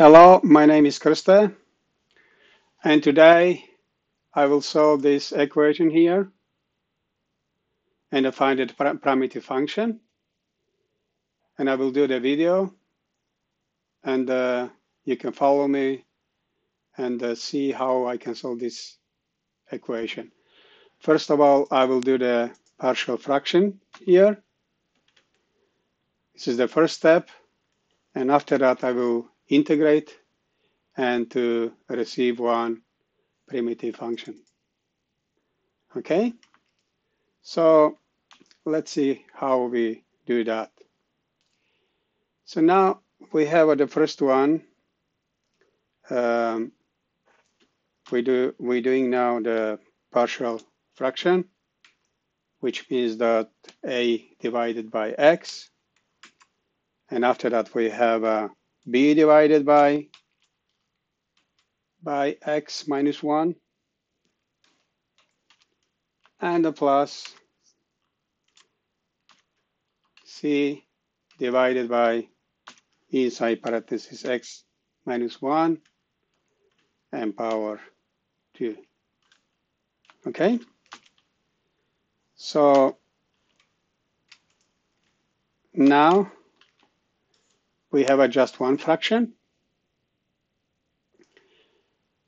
Hello, my name is Krista, and today I will solve this equation here and I find it primitive function, and I will do the video, and you can follow me and see how I can solve this equation. First of all, I will do the partial fraction here. This is the first step, and after that I will integrate and to receive one primitive function. Okay, so let's see how we do that. So now we have the first one. We're doing now the partial fraction, which means that a divided by x, and after that we have b divided by x minus 1, and a plus c divided by inside parenthesis x minus 1 and power 2. Okay, so now we have just one fraction.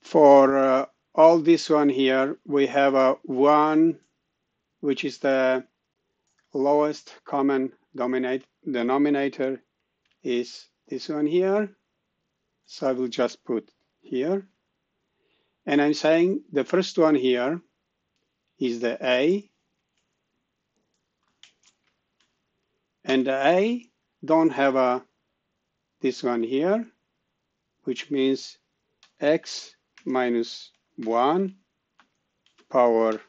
For all this one here, we have a 1, which is the lowest common denominator is this one here. So I will just put here. And I'm saying the first one here is the a. And the a don't have this one here, which means x minus 1 power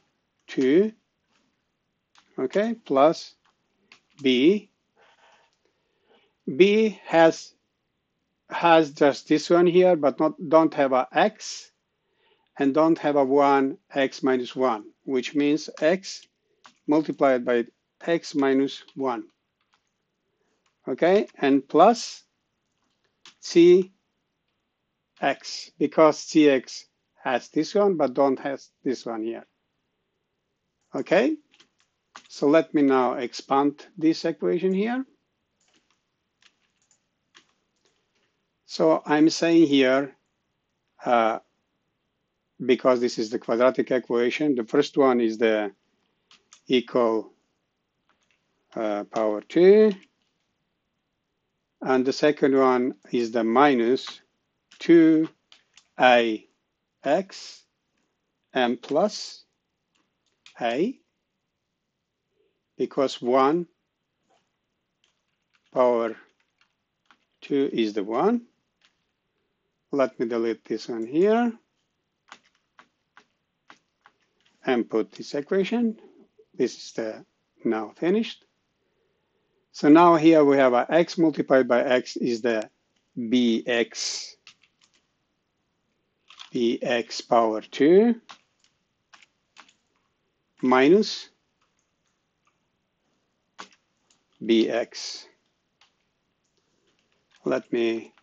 2, okay, plus b. B has just this one here, but don't have a x and don't have a 1 x minus 1, which means x multiplied by x minus 1. Okay, and plus cx, because cx has this one, but don't have this one here. Okay, so let me now expand this equation here. So I'm saying here, because this is the quadratic equation, the first one is the equal power 2, and the second one is the minus 2ax and plus a, because 1 power 2 is the 1. Let me delete this one here and put this equation. This is the now finished. So now here we have a x multiplied by x is the bx power 2 minus bx. Let me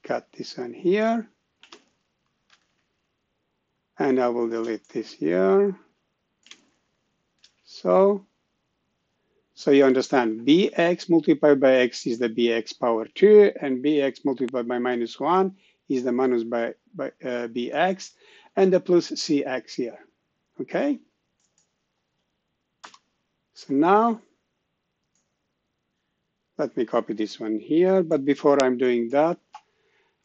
cut this one here, and I will delete this here. So you understand, bx multiplied by x is the bx power 2, and bx multiplied by minus 1 is the minus by bx, and the plus cx here. Okay? So now, let me copy this one here, but before I'm doing that,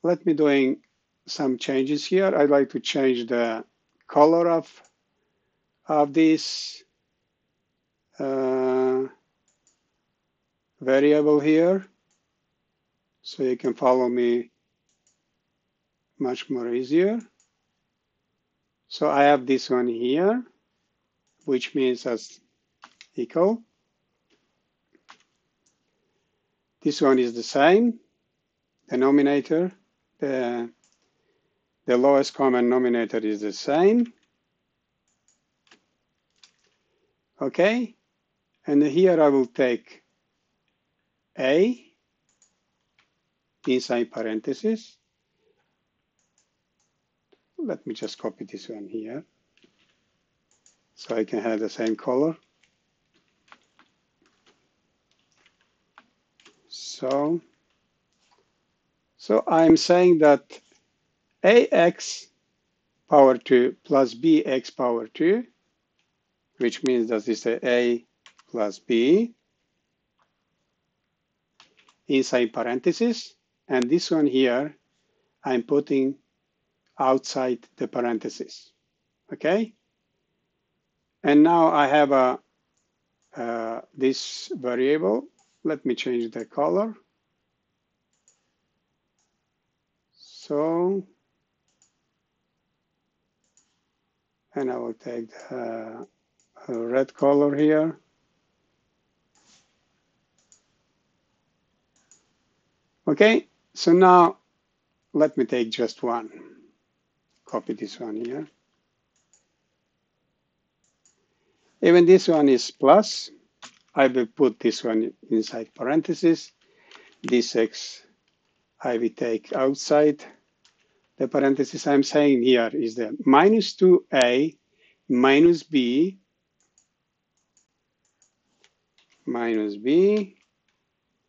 let me doing some changes here. I'd like to change the color of this variable here, so you can follow me much more easier. So I have this one here, which means as equal. This one is the same denominator. The lowest common denominator is the same. Okay, and here I will take a inside parentheses let me just copy this one here so I can have the same color. So I'm saying that ax power 2 plus bx power 2, which means that this is a plus b inside parentheses, and this one here I'm putting outside the parentheses. Okay, and now I have a this variable. Let me change the color. So, and I will take the red color here. Okay, so now let me take just one. Copy this one here. Even this one is plus, I will put this one inside parentheses. This x I will take outside the parentheses. I'm saying here is the minus 2a minus b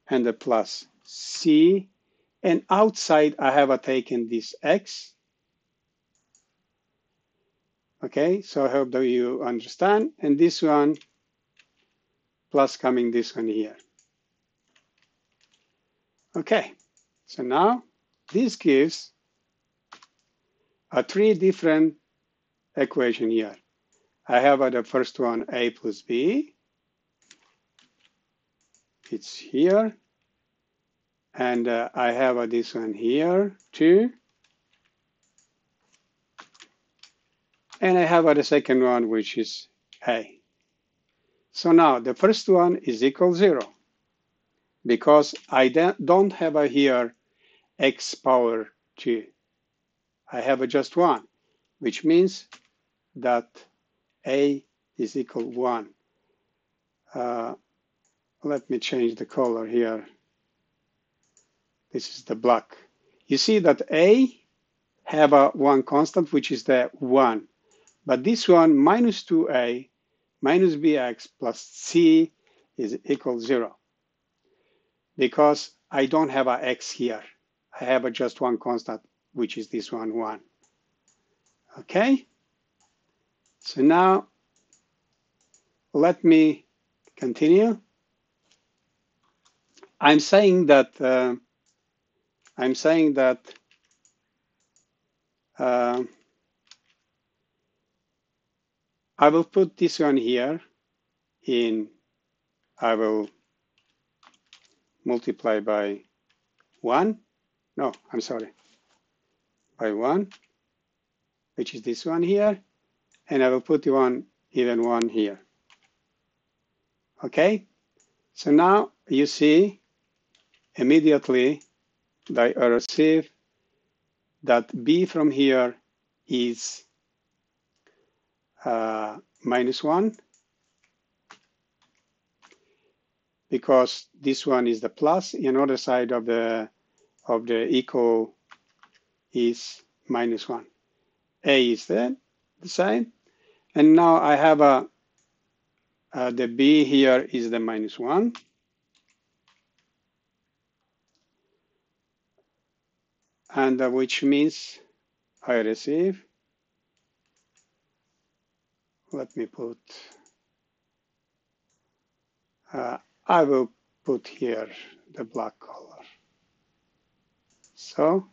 and the plus c, and outside I have taken this x. Okay, so I hope that you understand. And this one plus coming this one here. Okay, so now this gives a three different equation here. I have the first one a plus b. It's here. And I have this one here too. And I have the second one, which is a. So now the first one is equal 0 because I don't have here x power 2. I have just 1, which means that a is equal 1. Let me change the color here. This is the black. You see that a have one constant, which is the 1. But this one, minus 2a minus bx plus c is equal 0. Because I don't have an x here. I have just one constant, which is this one, 1. Okay? So now, let me continue. I'm saying that I will put this one here in, I will multiply by 1. No, I'm sorry. By 1, which is this one here. And I will put even one here. Okay? So now you see immediately that I receive that b from here is minus 1 because this one is the plus. Another side of the equal is minus 1. A is the same. And now I have the b here is the minus 1. And which means I receive, let me put, I will put here the black color. So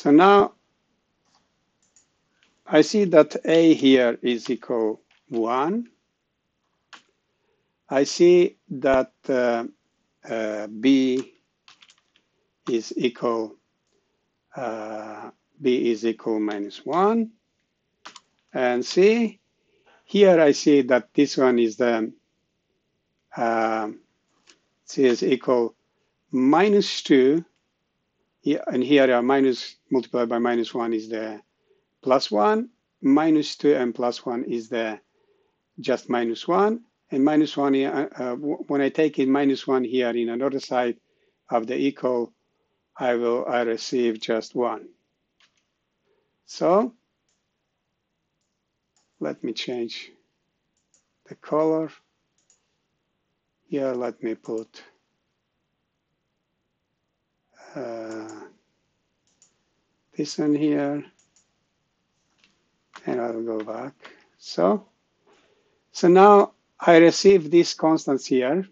now I see that a here is equal 1. I see that b is equal minus 1. And see, here I see that this one is the c is equal minus 2. And here minus multiplied by minus 1 is the plus 1. Minus 2 and plus 1 is the just minus 1. And minus 1, when I take in minus 1 here in another side of the equal, I receive just 1. So let me change the color. Here, let me put this one here, and I'll go back. So now I receive these constants here,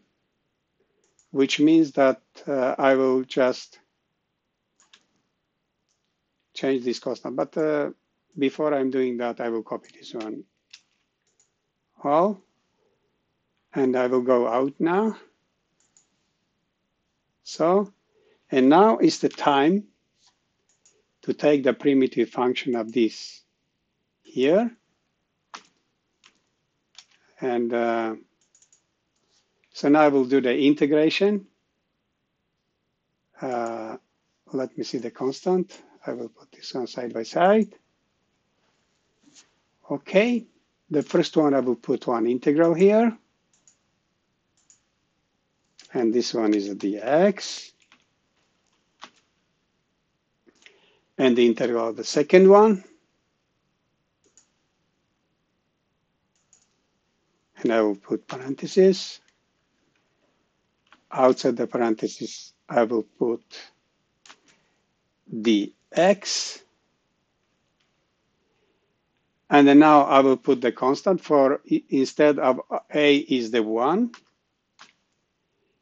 which means that I will just change this constant. But before I'm doing that, I will copy this one all, and I will go out now. So, and now is the time to take the primitive function of this here. And so now I will do the integration. Let me see the constant. I will put this one side by side. Okay, the first one I will put one integral here. And this one is a dx. And the integral of the second one. And I will put parentheses. Outside the parentheses, I will put dx. And then now I will put the constant for, instead of a is the 1,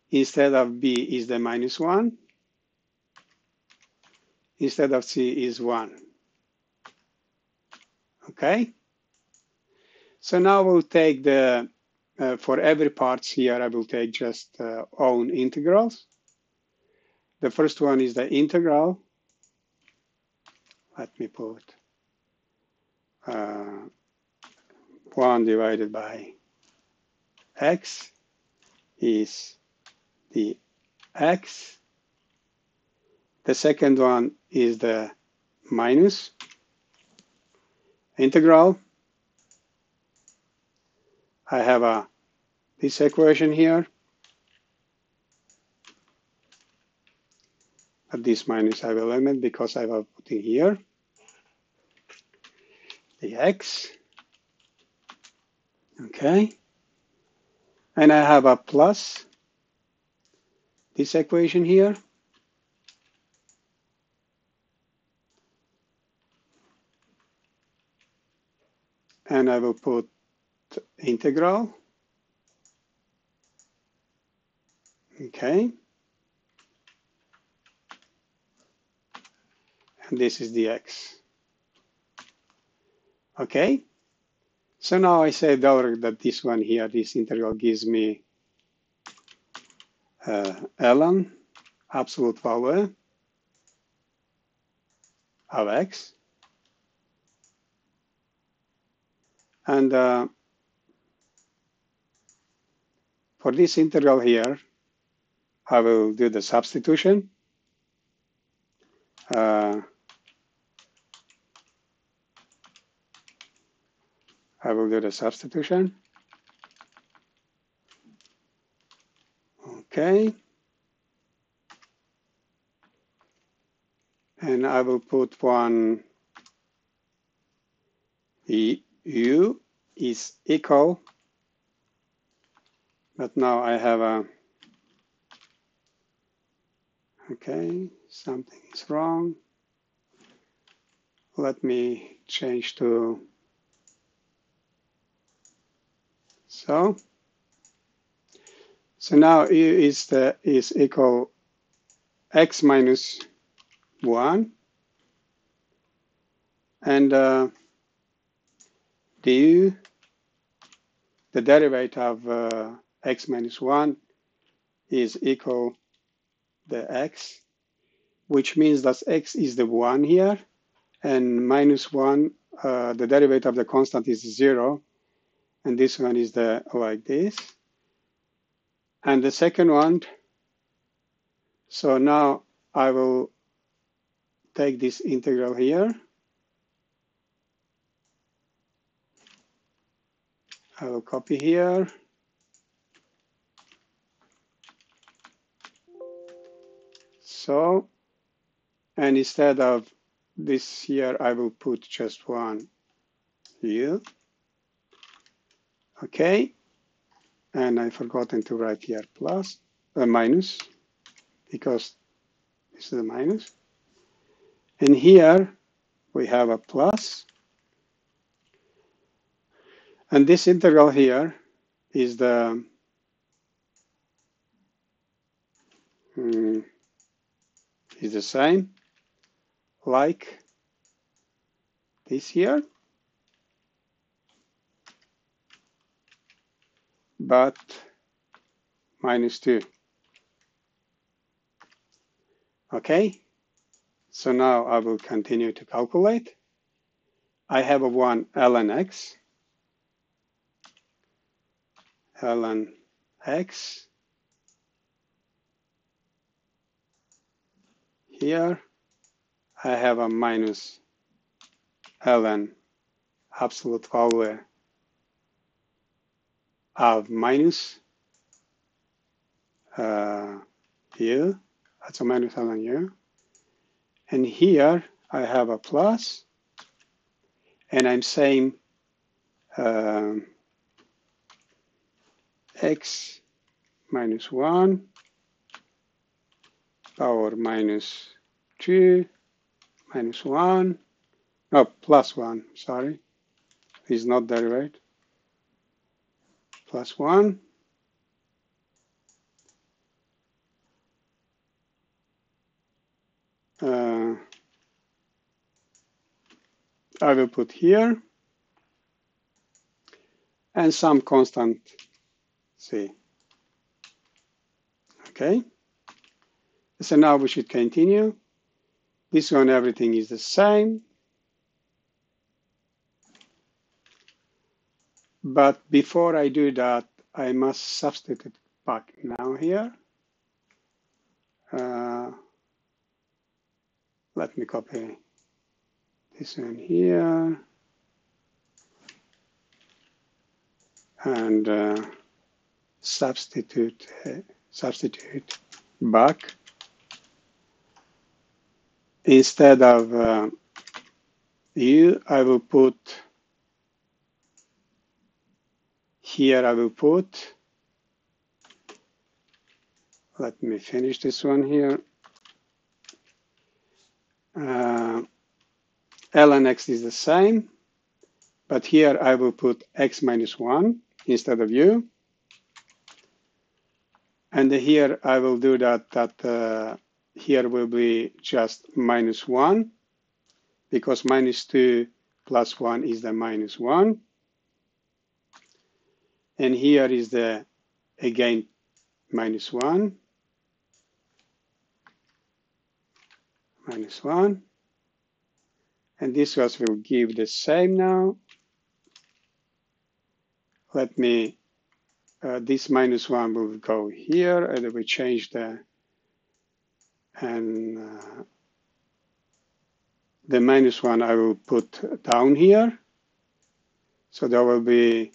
instead of b is the -1, instead of c is 1. Okay? So now we'll take the, for every parts here, I will take just own integrals. The first one is the integral. Let me put 1 divided by x is the x. The second one is the minus integral. I have this equation here, but this minus I will eliminate because I will put in here the x. Okay, and I have a plus this equation here. And I will put integral. Okay. And this is the x. Okay. So now I said already that this one here, this integral gives me ln absolute value of x. And for this integral here, I will do the substitution. I will do the substitution. Okay. And I will put one u is equal, but now I have a, okay, something is wrong. Let me change to, so now u is equal x minus 1, and du, the derivative of x minus 1 is equal the x, which means that x is the 1 here, and minus 1, the derivative of the constant is 0, and this one is the like this. And the second one, so now I will take this integral here. I will copy here. So, and instead of this here I will put just one u. Okay, and I forgotten to write here plus minus, because this is a minus. And here we have a plus, and this integral here is the same like this here, but minus 2. Okay, so now I will continue to calculate. I have a 1 ln x, ln x. Here I have a minus ln absolute value of minus u. That's a minus ln u. And here I have a plus, and I'm saying x minus 1 power minus 2 minus 1, no, plus 1, sorry, is not there, right? Plus 1. I will put here, and some constant c. Okay, so now we should continue. This one, everything is the same. But before I do that, I must substitute back now here. Let me copy this one here. And substitute back. Instead of u, I will put here, I will put, let me finish this one here. Ln x is the same, but here I will put x minus 1 instead of u. And here I will do that here will be just minus 1, because minus 2 plus 1 is the minus 1. And here is the, again, minus 1, minus 1. And this was will give the same now. Let me, this minus 1 will go here, and we change the, and the minus 1 I will put down here. So there will be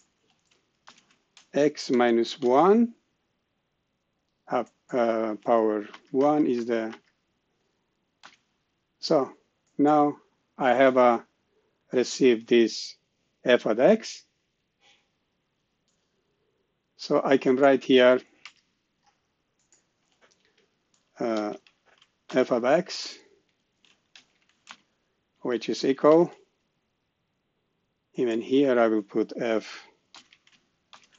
x minus 1 up power 1 is the, so now I have received this f of x. So I can write here f of x, which is equal, even here I will put f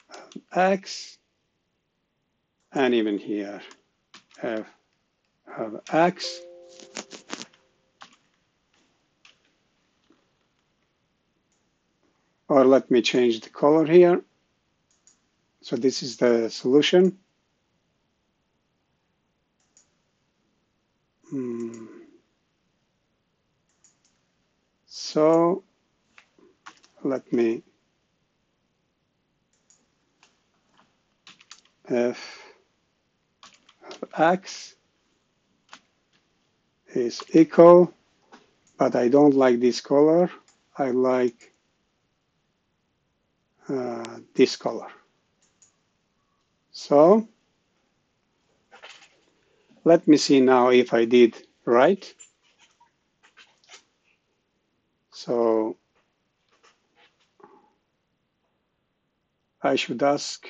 of x, and even here f of x. Or let me change the color here. So this is the solution. So let me f of x is equal, but I don't like this color. I like this color. So let me see now if I did right. So I should ask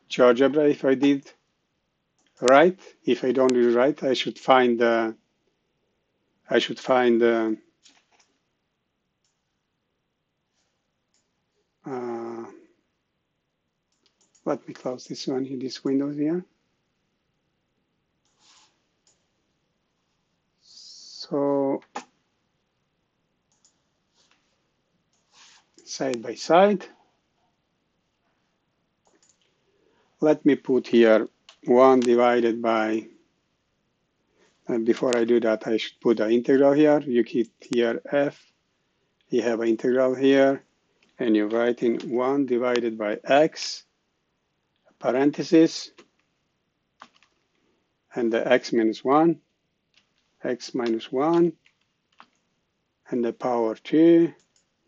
GeoGebra if I did right. If I don't do right, I should find let me close this one in this window here. So side by side, let me put here 1 divided by, and before I do that, I should put the integral here. You hit here F, you have an integral here, and you write in 1 divided by x, parenthesis, and the x minus 1, x minus 1, and the power 2.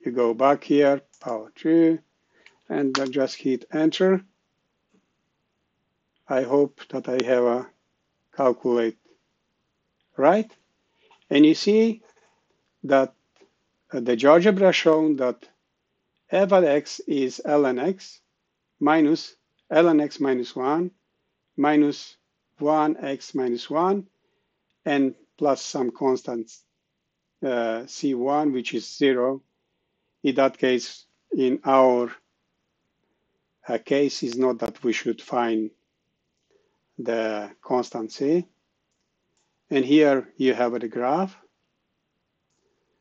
You go back here, power 2, and just hit enter. I hope that I have a calculate right. And you see that the GeoGebra shown that f at x is ln x minus ln x minus 1 minus 1x minus 1 and plus some constants c1, which is 0. In that case, in our case, is not that we should find the constant c. And here you have the graph.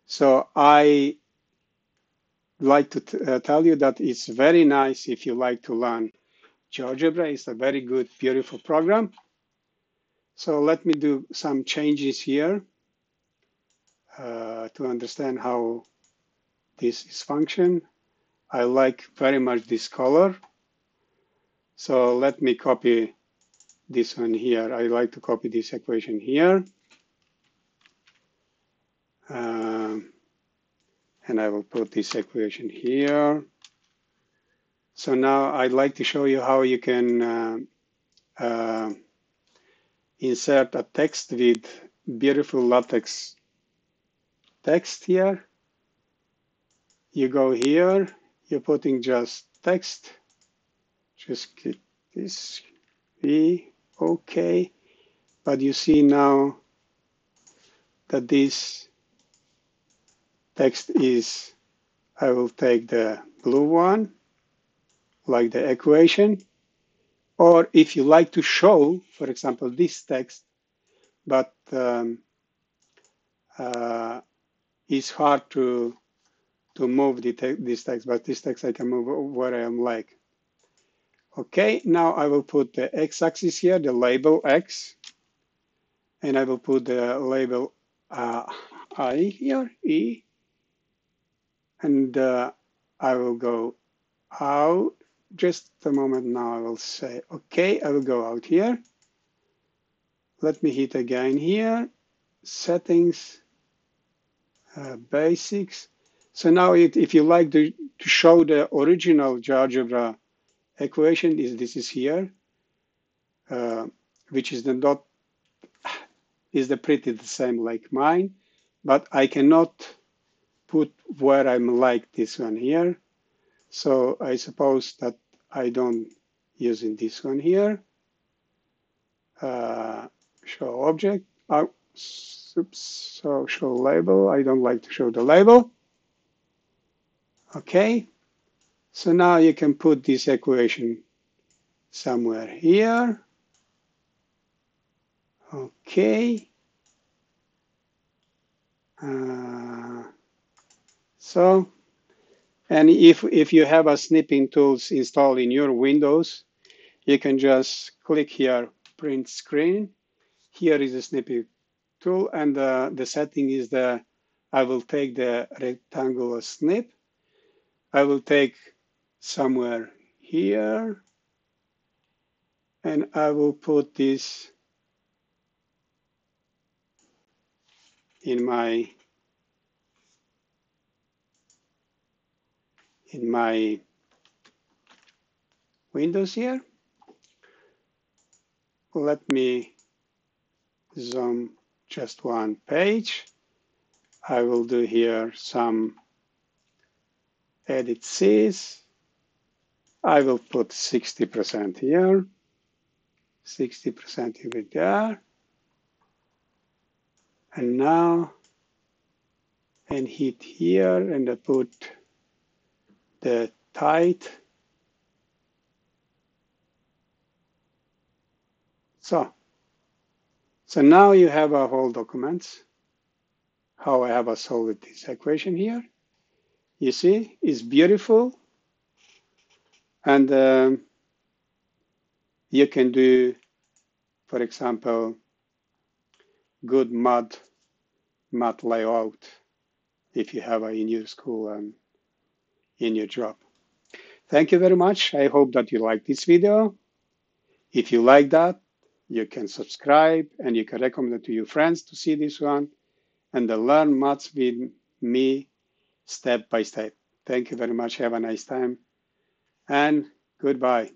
So I like to tell you that it's very nice if you like to learn GeoGebra. It's a very good, beautiful program. So let me do some changes here to understand how this is function. I like very much this color. So let me copy this one here. I like to copy this equation here. And I will put this equation here. So now I'd like to show you how you can insert a text with beautiful LaTeX text here. You go here, you're putting just text. Just click this, OK. But you see now that this text is, I will take the blue one, like the equation. Or if you like to show, for example, this text, but it's hard to move this text, but this text I can move where I am like. Okay, now I will put the x-axis here, the label x, and I will put the label I here, E, and I will go out. Just a moment now, I will say, okay, I will go out here. Let me hit again here, settings, basics. So now if you like to show the original GeoGebra equation, this is here, which is the dot, is the pretty the same like mine, but I cannot put where I'm like this one here. So I suppose that I don't using this one here. Show object. Oh, oops. So show label. I don't like to show the label. Okay. So now you can put this equation somewhere here. Okay. So, and if you have a snipping tools installed in your Windows, you can just click here, print screen. Here is a snipping tool, and the setting is I will take the rectangular snip. I will take somewhere here, and I will put this in my Windows here. Let me zoom just one page. I will do here some edit this. I will put 60% here, 60% over there. And now, and hit here, and I put the height. So now you have a whole document, how I have solved this equation here. You see, it's beautiful. And you can do, for example, good math layout if you have in your school and in your job. Thank you very much. I hope that you like this video. If you like that, you can subscribe and you can recommend it to your friends to see this one and to learn maths with me step by step. Thank you very much. Have a nice time and goodbye.